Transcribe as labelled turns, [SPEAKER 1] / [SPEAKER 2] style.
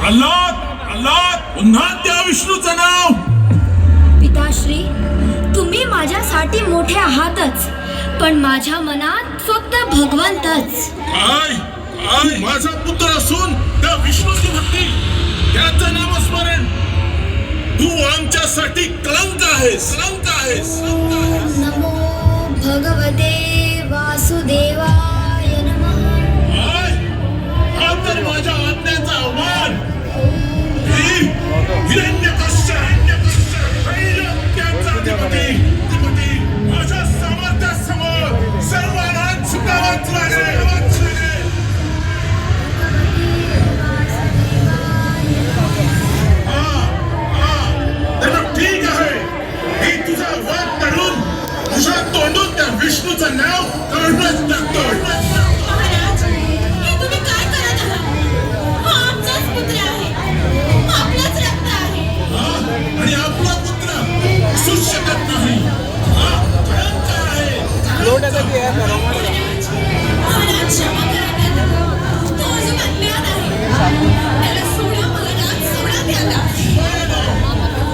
[SPEAKER 1] अल्लाह पुन्हा त्या विष्णूचं नाव.
[SPEAKER 2] पिताश्री, तुम्ही माझ्यासाठी मोठे आहातच, पण माझ्या मनात फक्त भगवंतच.
[SPEAKER 1] काय काय माझा पुत्र असून त्या विष्णूची भक्ती, त्याचं नामस्मरण, तू आमच्यासाठी कलंक आहेस, कलंक आहेस.
[SPEAKER 2] नमो भगवते वासुदेवाय नमः.
[SPEAKER 1] हा तर माझ्या आज्ञेचा अवमान. हिरण्यकश्य त्रैलोक्याचा अधिपती माझ्या सामर्थ्यासमोर सर्वांना झुकावंच लागेल. ठीक आहे, मी तुझा वाद काढून तुझ्या तोंडून त्या विष्णूचं नाव काढूनच टाकतो.
[SPEAKER 3] महाराज, हे तुम्ही काय करत आहात? हा आमचाच पुत्र आहे, आपलाच रक्त आहे.
[SPEAKER 1] आणि आपला पुत्र असू शकत नाही. हा कलंक आहे.